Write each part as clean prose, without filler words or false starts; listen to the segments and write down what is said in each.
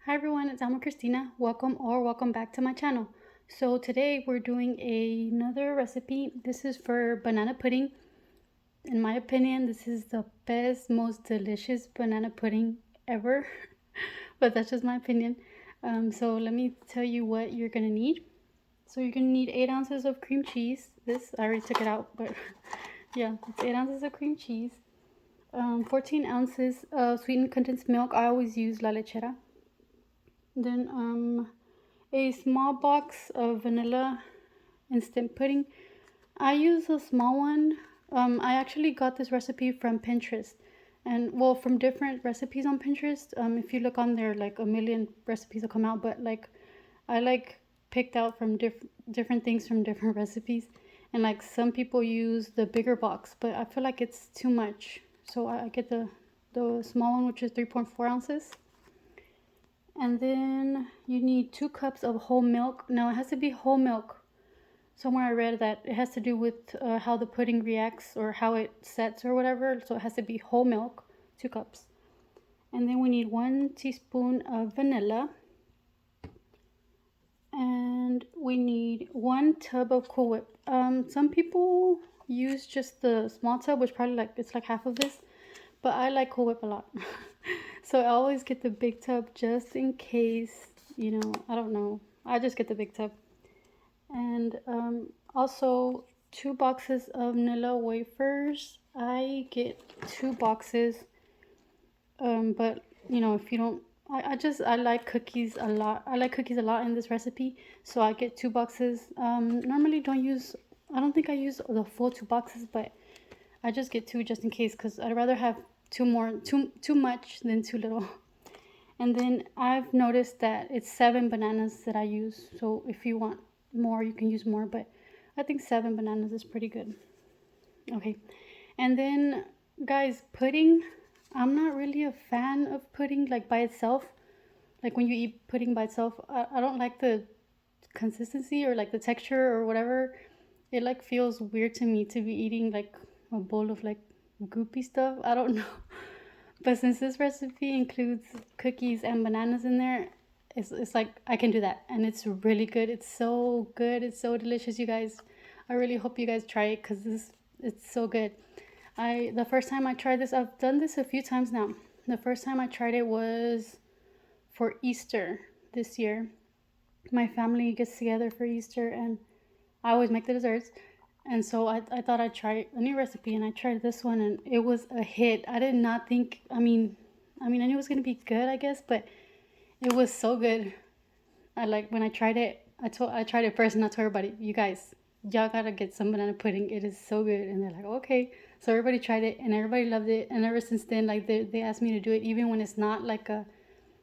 Hi everyone, it's Cristina. Welcome back to my channel. So today we're doing another recipe. This is for banana pudding. In my opinion, this is the best, most delicious banana pudding ever. But that's just my opinion. So let me tell you what you're gonna need. So you're gonna need 8 ounces of cream cheese. I already took it out, but yeah, it's 8 ounces of cream cheese. 14 ounces of sweetened condensed milk. I always use la lechera. Then a small box of vanilla instant pudding. I use a small one. I actually got this recipe from Pinterest, and well, from different recipes on Pinterest. If you look on there, like a million recipes will come out, but I picked out from different things from different recipes, and like some people use the bigger box, but I feel like it's too much, so I get the small one, which is 3.4 ounces. And then you need 2 cups of whole milk. Now it has to be whole milk. Somewhere I read that it has to do with how the pudding reacts or how it sets or whatever. So it has to be whole milk, 2 cups. And then we need 1 teaspoon of vanilla. And we need 1 tub of Cool Whip. Some people use just the small tub, which probably it's like half of this. But I like Cool Whip a lot. So I always get the big tub just in case, I don't know. I just get the big tub. And also 2 boxes of Nilla Wafers. I get 2 boxes. But, if you don't, I like cookies a lot. I like cookies a lot in this recipe. So I get 2 boxes. Normally I don't think I use the full 2 boxes, but I just get 2 just in case because I'd rather have too much than too little. And then I've noticed that it's 7 bananas that I use. So if you want more, you can use more, but I think 7 bananas is pretty good. Okay. And then guys, pudding, I'm not really a fan of pudding like by itself. Like when you eat pudding by itself, I don't like the consistency or like the texture or whatever. It like feels weird to me to be eating like a bowl of like goopy stuff. I don't know. But since this recipe includes cookies and bananas in there, it's like I can do that. And it's really good. It's so good. It's so delicious, you guys. I really hope you guys try it because it's so good. The first time I tried this, I've done this a few times now. The first time I tried it was for Easter this year. My family gets together for Easter and I always make the desserts. And so I thought I'd try a new recipe, and I tried this one, and it was a hit. I did not think, I mean, I knew it was going to be good, I guess, but it was so good. When I tried it, I tried it first, and I told everybody, you guys, y'all gotta get some banana pudding. It is so good. And they're like, okay. So everybody tried it, and everybody loved it. And ever since then, they asked me to do it, even when it's not like a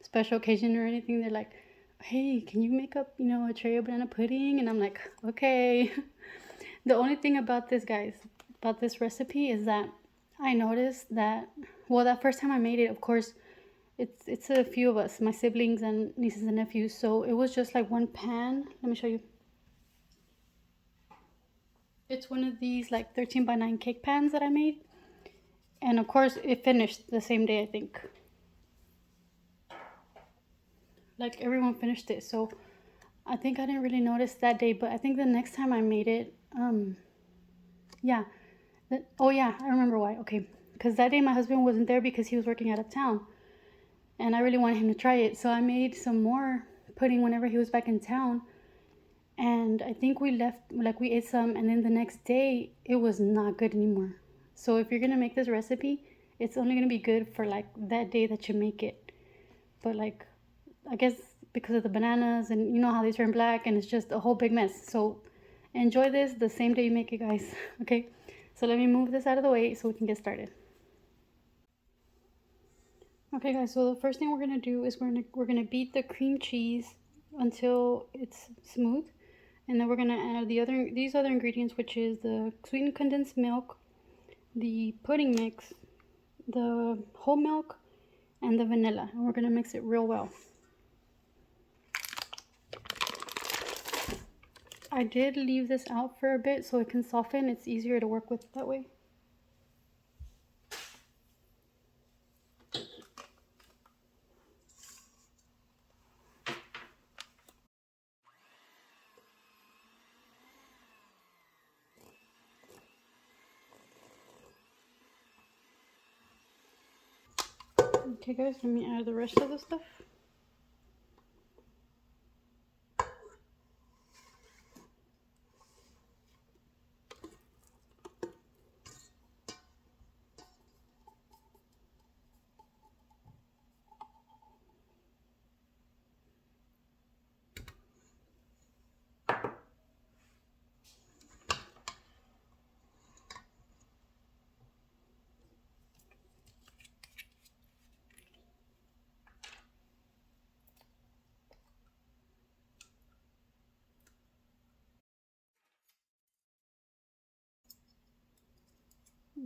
special occasion or anything. They're like, hey, can you make up, a tray of banana pudding? And I'm like, okay. The only thing about this, guys, about this recipe is that I noticed that, well, that first time I made it, of course, it's a few of us, my siblings and nieces and nephews, so it was just like one pan. Let me show you. It's one of these like 13x9 cake pans that I made. And of course, it finished the same day, I think. Like everyone finished it, so I think I didn't really notice that day, but I think the next time I made it, yeah. Oh yeah, I remember why. Okay, because that day my husband wasn't there because he was working out of town, and I really wanted him to try it. So I made some more pudding whenever he was back in town, and I think we ate some, and then the next day it was not good anymore. So if you're gonna make this recipe, it's only gonna be good for like that day that you make it. But like, I guess because of the bananas and you know how they turn black, and it's just a whole big mess. So enjoy this the same day you make it, guys. Okay. So let me move this out of the way so we can get started. Okay guys, so the first thing we're gonna do is we're gonna beat the cream cheese until it's smooth, and then we're gonna add these other ingredients, which is the sweetened condensed milk, the pudding mix, the whole milk, and the vanilla, and we're gonna mix it real well. I did leave this out for a bit so it can soften. It's easier to work with that way. Okay guys, let me add the rest of the stuff.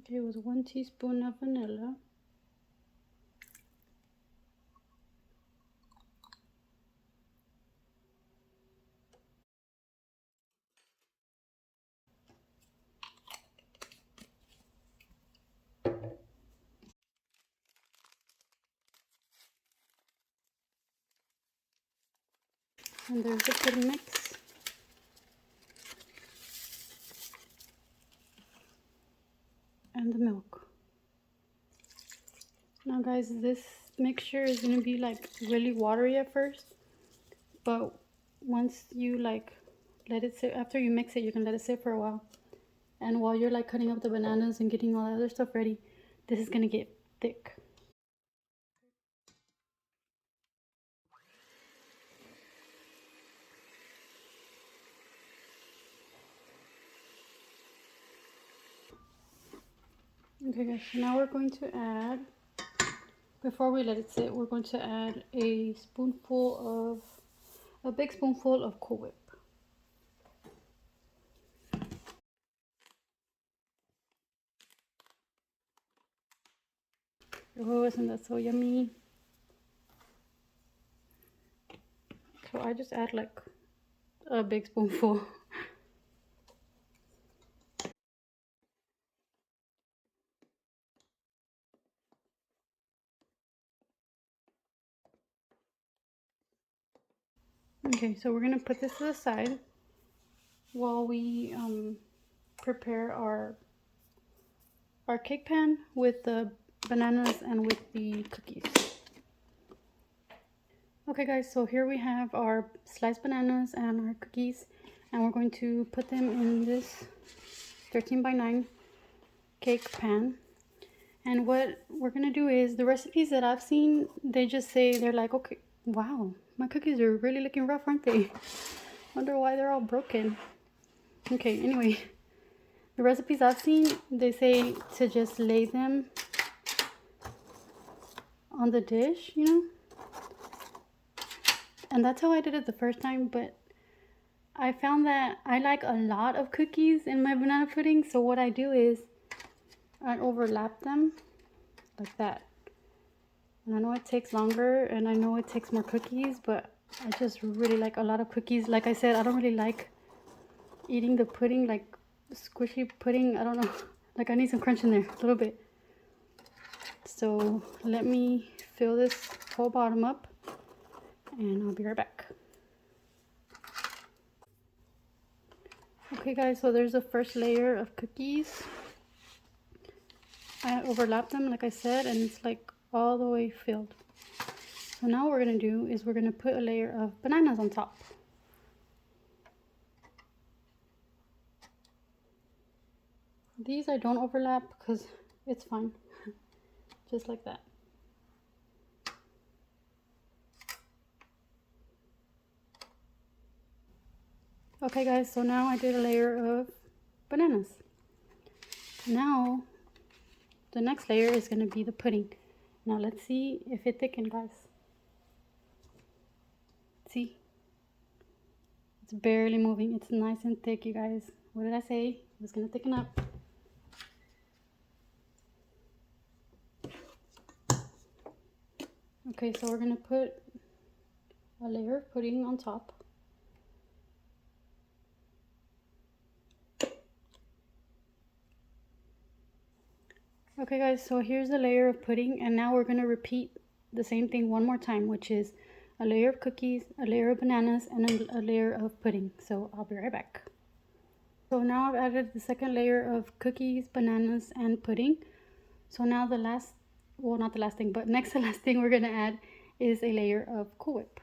Okay, it was 1 teaspoon of vanilla. And there's the pudding mix. And the milk. Now guys, this mixture is going to be like really watery at first. But once you like let it sit, after you mix it, you can let it sit for a while. And while you're like cutting up the bananas and getting all the other stuff ready, this is going to get thick. Okay guys, so now we're going to add, before we let it sit, we're going to add a big spoonful of Cool Whip. Oh, isn't that so yummy? So I just add like a big spoonful. Okay, so we're gonna put this to the side while we prepare our cake pan with the bananas and with the cookies. Okay guys, so here we have our sliced bananas and our cookies, and we're going to put them in this 13x9 cake pan. And what we're gonna do is, the recipes that I've seen, they just say, they're like, okay, wow, my cookies are really looking rough, aren't they? Wonder why they're all broken. Okay, anyway, the recipes I've seen, they say to just lay them on the dish, you know? And that's how I did it the first time, but I found that I like a lot of cookies in my banana pudding, so what I do is I overlap them like that. And I know it takes longer and I know it takes more cookies, but I just really like a lot of cookies. Like I said, I don't really like eating the pudding, like squishy pudding. I don't know, like I need some crunch in there a little bit. So let me fill this whole bottom up and I'll be right back. Okay guys, so there's the first layer of cookies. I overlapped them like I said, and it's like all the way filled. So now what we're gonna do is we're gonna put a layer of bananas on top. These I don't overlap because it's fine. Just like that. Okay guys, so now I did a layer of bananas. Now the next layer is going to be the pudding. Now let's see if it thickened, guys. See? It's barely moving. It's nice and thick, you guys. What did I say? It was going to thicken up. Okay, so we're going to put a layer of pudding on top. Okay guys, so here's a layer of pudding, and now we're going to repeat the same thing one more time, which is a layer of cookies, a layer of bananas, and a layer of pudding. So I'll be right back. So now I've added the second layer of cookies, bananas, and pudding. So now the last well, not the last thing, but next to last thing we're gonna add is a layer of Cool Whip.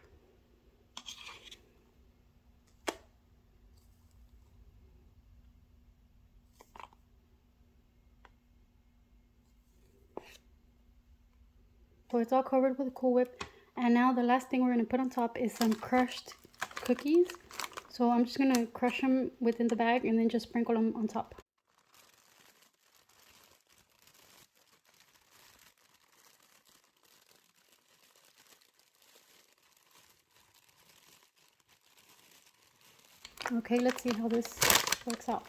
So it's all covered with Cool Whip. And now the last thing we're gonna put on top is some crushed cookies. So I'm just gonna crush them within the bag and then just sprinkle them on top. Okay, let's see how this works out.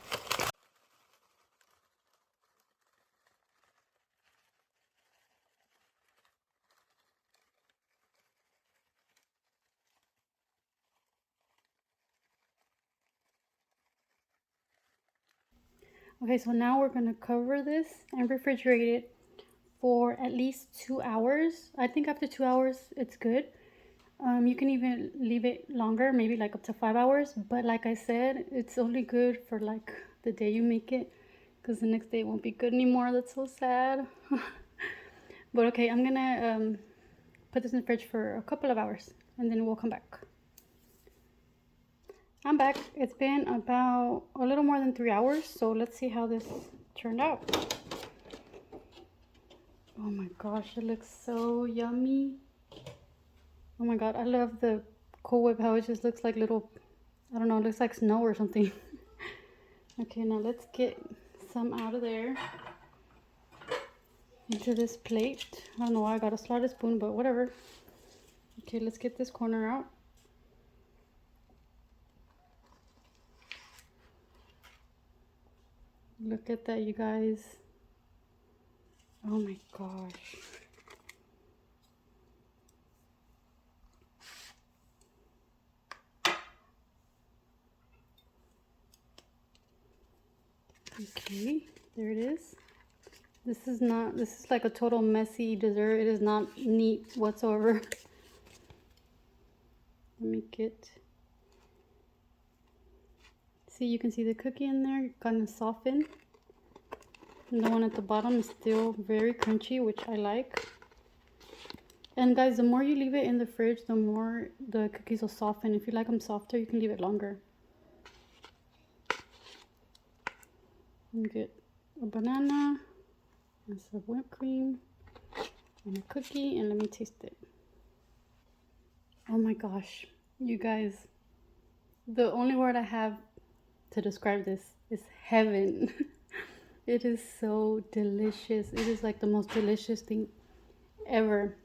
Okay, so now we're gonna cover this and refrigerate it for at least 2 hours. I think after 2 hours it's good. You can even leave it longer, maybe like up to 5 hours. But like I said, it's only good for like the day you make it, because the next day it won't be good anymore. That's so sad. But okay, I'm gonna put this in the fridge for a couple of hours and then we'll come back. I'm back. It's been about a little more than 3 hours, so let's see how this turned out. Oh my gosh, it looks so yummy. Oh my god, I love the Cool Whip, how it just looks like little, I don't know, it looks like snow or something. Okay, now let's get some out of there into this plate. I don't know why I got a slotted spoon, but whatever. Okay, let's get this corner out. Look at that, you guys. Oh my gosh. Okay, there it is. This is like a total messy dessert. It is not neat whatsoever. Let me get, see, you can see the cookie in there kind of softened. And the one at the bottom is still very crunchy, which I like. And guys, the more you leave it in the fridge, the more the cookies will soften. If you like them softer, you can leave it longer. And get a banana and some whipped cream and a cookie, and let me taste it. Oh my gosh, you guys, the only word I have to describe this is heaven. It is so delicious. It is like the most delicious thing ever.